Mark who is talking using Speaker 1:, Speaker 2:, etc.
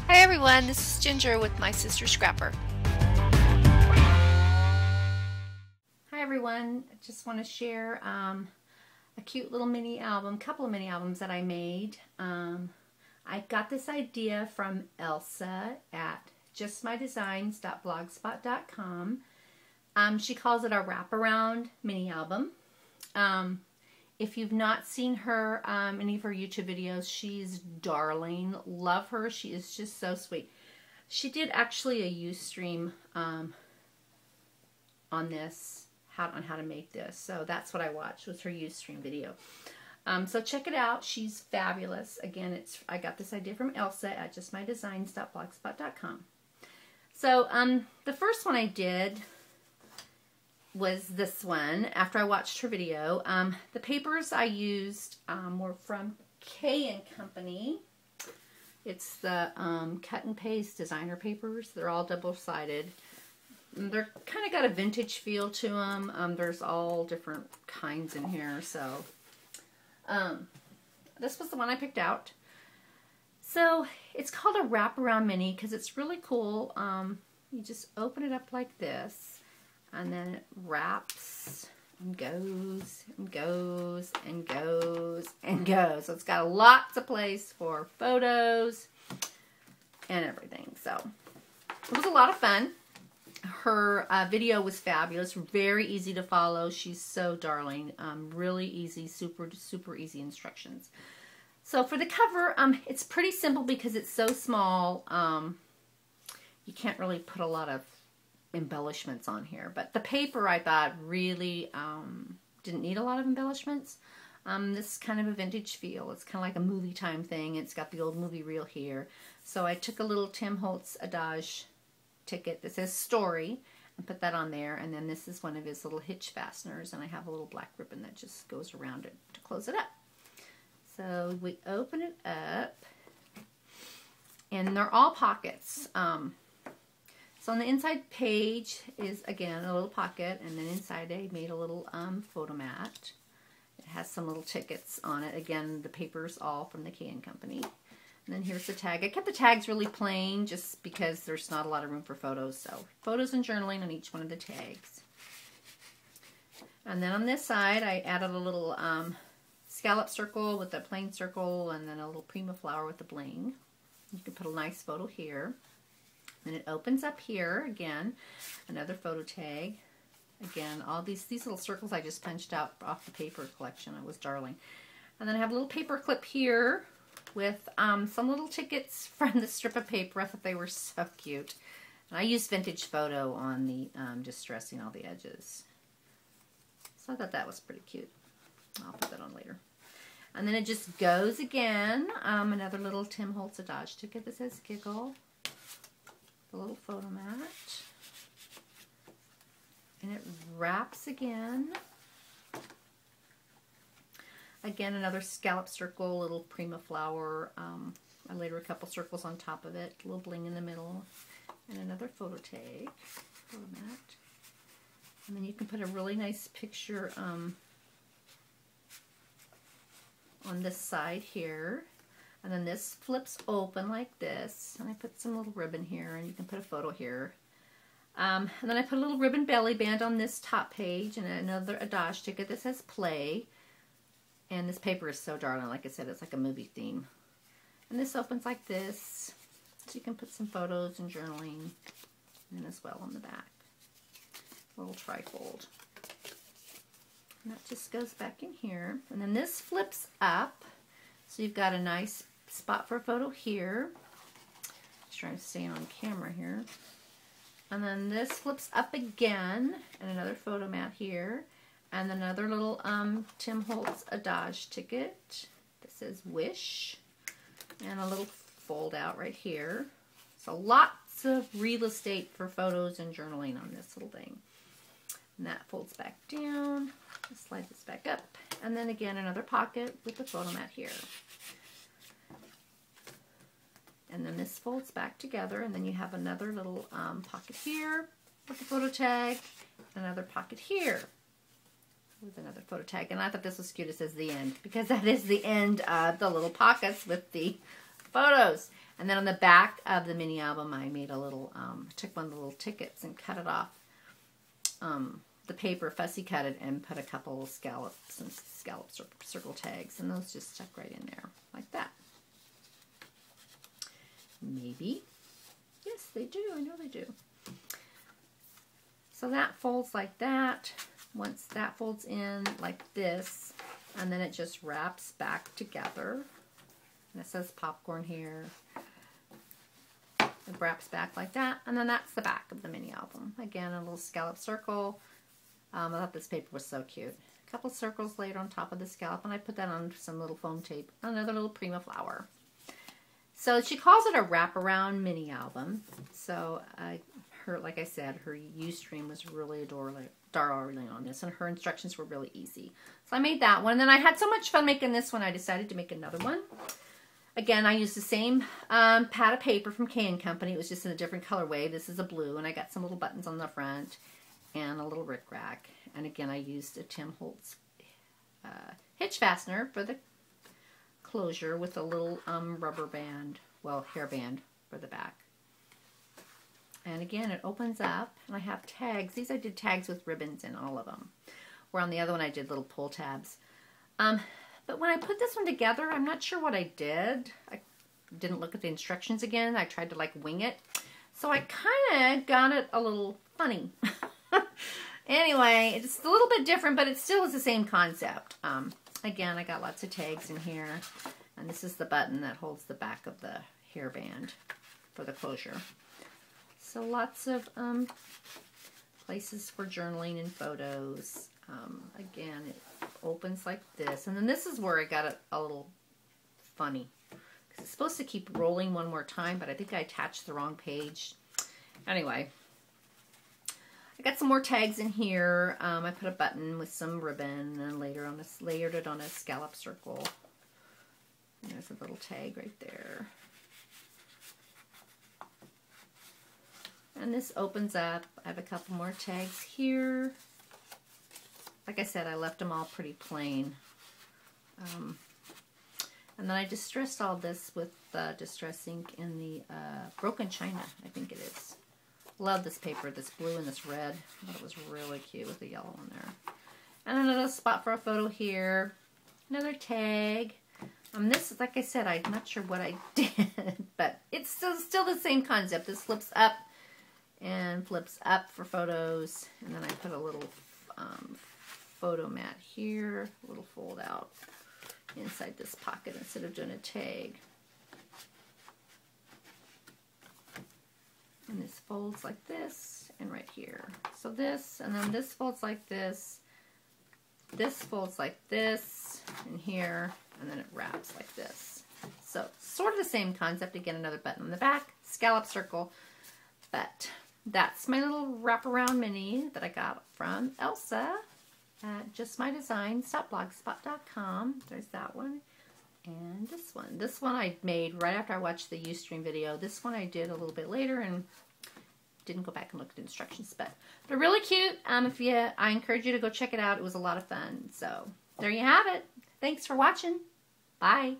Speaker 1: Hi everyone, this is Ginger with my sister Scrapper.
Speaker 2: Hi everyone, I just want to share a cute little mini album, couple of mini albums that I made. I got this idea from Elsa at justmydesigns.blogspot.com. She calls it a wraparound mini album. If you've not seen her, any of her YouTube videos, she's darling. Love her. She is just so sweet. She did actually a Ustream on this, on how to make this. So that's what I watched, was her Ustream video. So check it out. She's fabulous. Again, I got this idea from Elsa at justmydesigns.blogspot.com. So the first one I did was this one after I watched her video. The papers I used were from K&Company. It's the cut and paste designer papers. They're all double-sided. They're kind of got a vintage feel to them. There's all different kinds in here. So this was the one I picked out. So it's called a wraparound mini because it's really cool. You just open it up like this. And then it wraps and goes and goes and goes and goes. So it's got lots of place for photos and everything. So it was a lot of fun. Her video was fabulous. Very easy to follow. She's so darling. Really easy, super easy instructions. So for the cover, it's pretty simple because it's so small. You can't really put a lot of embellishments on here, but the paper I thought really didn't need a lot of embellishments. This is kind of a vintage feel. It's kind of like a movie time thing. It's got the old movie reel here. So I took a little Tim Holtz Adage ticket that says story and put that on there, and then this is one of his little hitch fasteners, and I have a little black ribbon that just goes around it to close it up. So we open it up, and they're all pockets. So on the inside page is, again, a little pocket, and then inside I made a little photo mat. It has some little tickets on it. Again, the paper's all from the K&Company. And then here's the tag. I kept the tags really plain just because there's not a lot of room for photos. So photos and journaling on each one of the tags. And then on this side, I added a little scallop circle with a plain circle, and then a little prima flower with the bling. You can put a nice photo here. Then it opens up here, again, another photo tag. Again, all these little circles I just punched out off the paper collection. It was darling. And then I have a little paper clip here with some little tickets from the strip of paper. I thought they were so cute. And I used vintage photo on the distressing all the edges. So I thought that was pretty cute. I'll put that on later. And then it just goes again. Another little Tim Holtz Adage ticket that says Giggle. The little photo mat, and it wraps again. Again, another scallop circle, little prima flower. I laid a couple circles on top of it, a little bling in the middle, and another photo tag, photo mat. And then you can put a really nice picture on this side here. And then this flips open like this, and I put some little ribbon here, and you can put a photo here. And then I put a little ribbon belly band on this top page, and another Adage ticket that says play. And this paper is so darling. Like I said, it's like a movie theme. And this opens like this, so you can put some photos and journaling in as well on the back. A little trifold. And that just goes back in here. And then this flips up. So you've got a nice spot for a photo here. Just trying to stay on camera here. And then this flips up again, and another photo mat here, and another little Tim Holtz Adage ticket that says Wish, and a little fold out right here. So lots of real estate for photos and journaling on this little thing. And that folds back down. Just slide this back up. And then again, another pocket with the photo mat here. And then this folds back together, and then you have another little pocket here with the photo tag, another pocket here with another photo tag. And I thought this was cute. It says the end, because that is the end of the little pockets with the photos. And then on the back of the mini album, I made a little, took one of the little tickets and cut it off the paper, fussy cut it, and put a couple scallops and scallop circle tags. And those just stuck right in there, like that. Maybe. Yes, they do. I know they do. So that folds like that. Once that folds in like this, and then it just wraps back together. And it says popcorn here. It wraps back like that, and then that's the back of the mini album. Again, a little scallop circle. I thought this paper was so cute. A couple circles laid on top of the scallop, and I put that on some little foam tape. Another little Prima flower. So she calls it a wraparound mini album. So like I said, her Ustream was really darling on this, and her instructions were really easy. So I made that one, and then I had so much fun making this one, I decided to make another one. Again, I used the same pad of paper from K&Company. It was just in a different colorway. This is a blue, and I got some little buttons on the front and a little rickrack. And again, I used a Tim Holtz hitch fastener for the closure with a little rubber band, well, hairband for the back. And again, it opens up, and I have tags. These I did tags with ribbons in all of them. Where on the other one, I did little pull tabs. But when I put this one together, I'm not sure what I did. I didn't look at the instructions again. I tried to like wing it. So I kind of got it a little funny. Anyway, it's a little bit different, but it still is the same concept. Again, I got lots of tags in here. And this is the button that holds the back of the hairband for the closure. So lots of places for journaling and photos. Again, it opens like this. And then this is where I got it a little funny. Because it's supposed to keep rolling one more time, but I think I attached the wrong page. Anyway, I got some more tags in here. I put a button with some ribbon, and later layered it on a scallop circle. And there's a little tag right there. And this opens up. I have a couple more tags here. Like I said, I left them all pretty plain. And then I distressed all this with Distress ink in the Broken China, I think it is. Love this paper, this blue and this red. I thought it was really cute with the yellow on there. And another spot for a photo here. Another tag. This is, like I said, I'm not sure what I did, but it's still the same concept. This flips up and flips up for photos. And then I put a little photo mat here, a little fold out inside this pocket instead of doing a tag. And this folds like this and right here. So this, and then this folds like this. This folds like this and here, and then it wraps like this. So sort of the same concept. Again, another button on the back, scallop circle. But that's my little wraparound mini that I got from Elsa at justmydesigns.blogspot.com. There's that one. And this one. This one I made right after I watched the Ustream video. This one I did a little bit later and didn't go back and look at the instructions. But they're really cute. I encourage you to go check it out. It was a lot of fun. So there you have it. Thanks for watching. Bye.